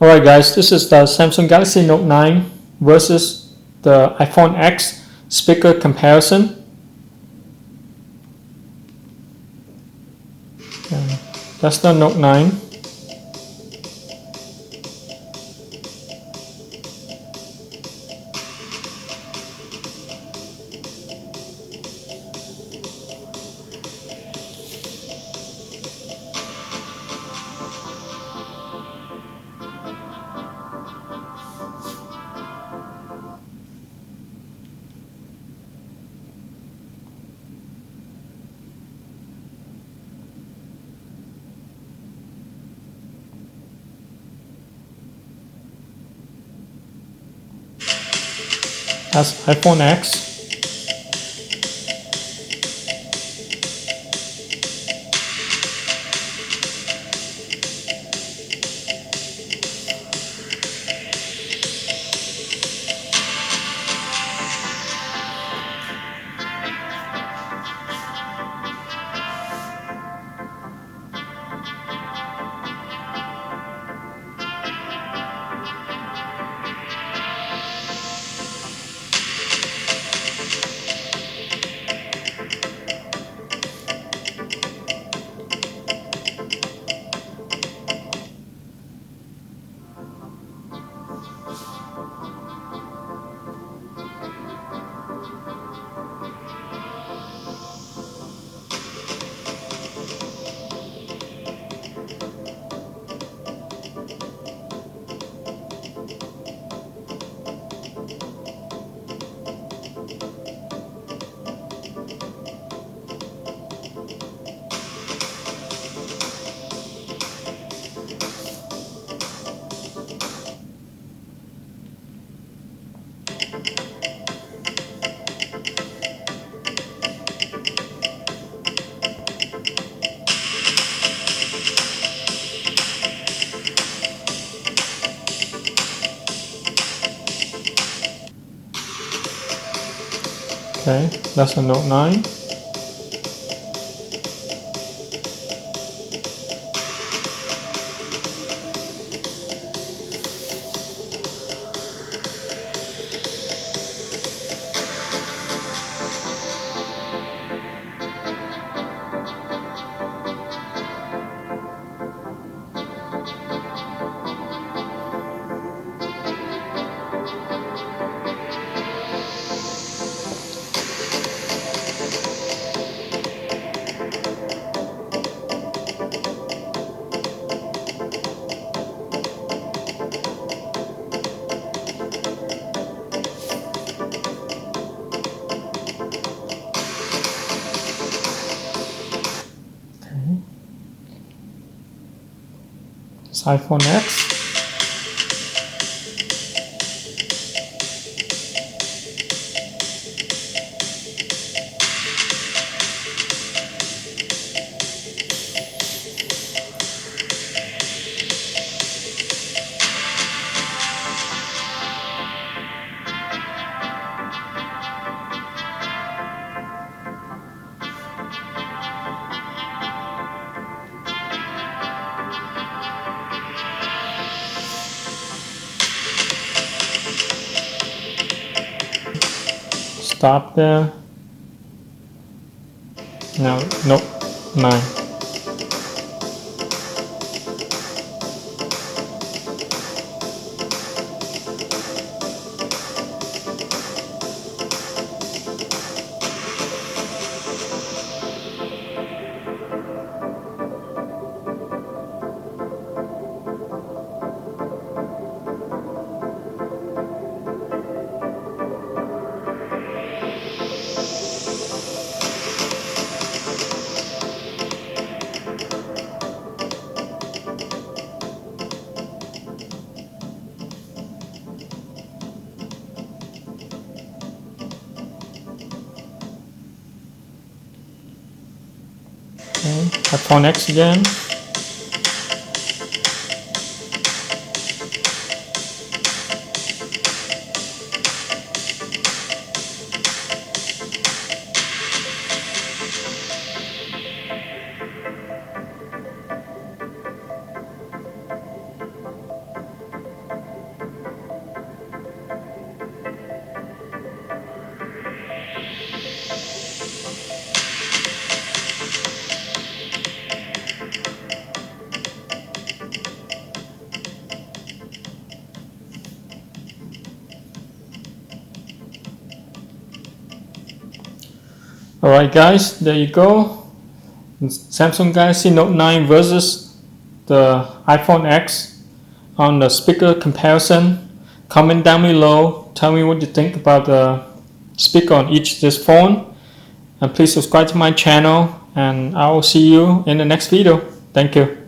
Alright guys, this is the Samsung Galaxy Note 9 versus the iPhone X speaker comparison. And that's the Note 9. That's iPhone X. Okay, that's a Note 9. It's iPhone X. Stop there. Now, Note 9. Okay, iPhone X again. Alright guys, there you go. Samsung Galaxy Note 9 versus the iPhone X on the speaker comparison. Comment down below, tell me what you think about the speaker on each of this phone, and please subscribe to my channel, and I will see you in the next video. Thank you.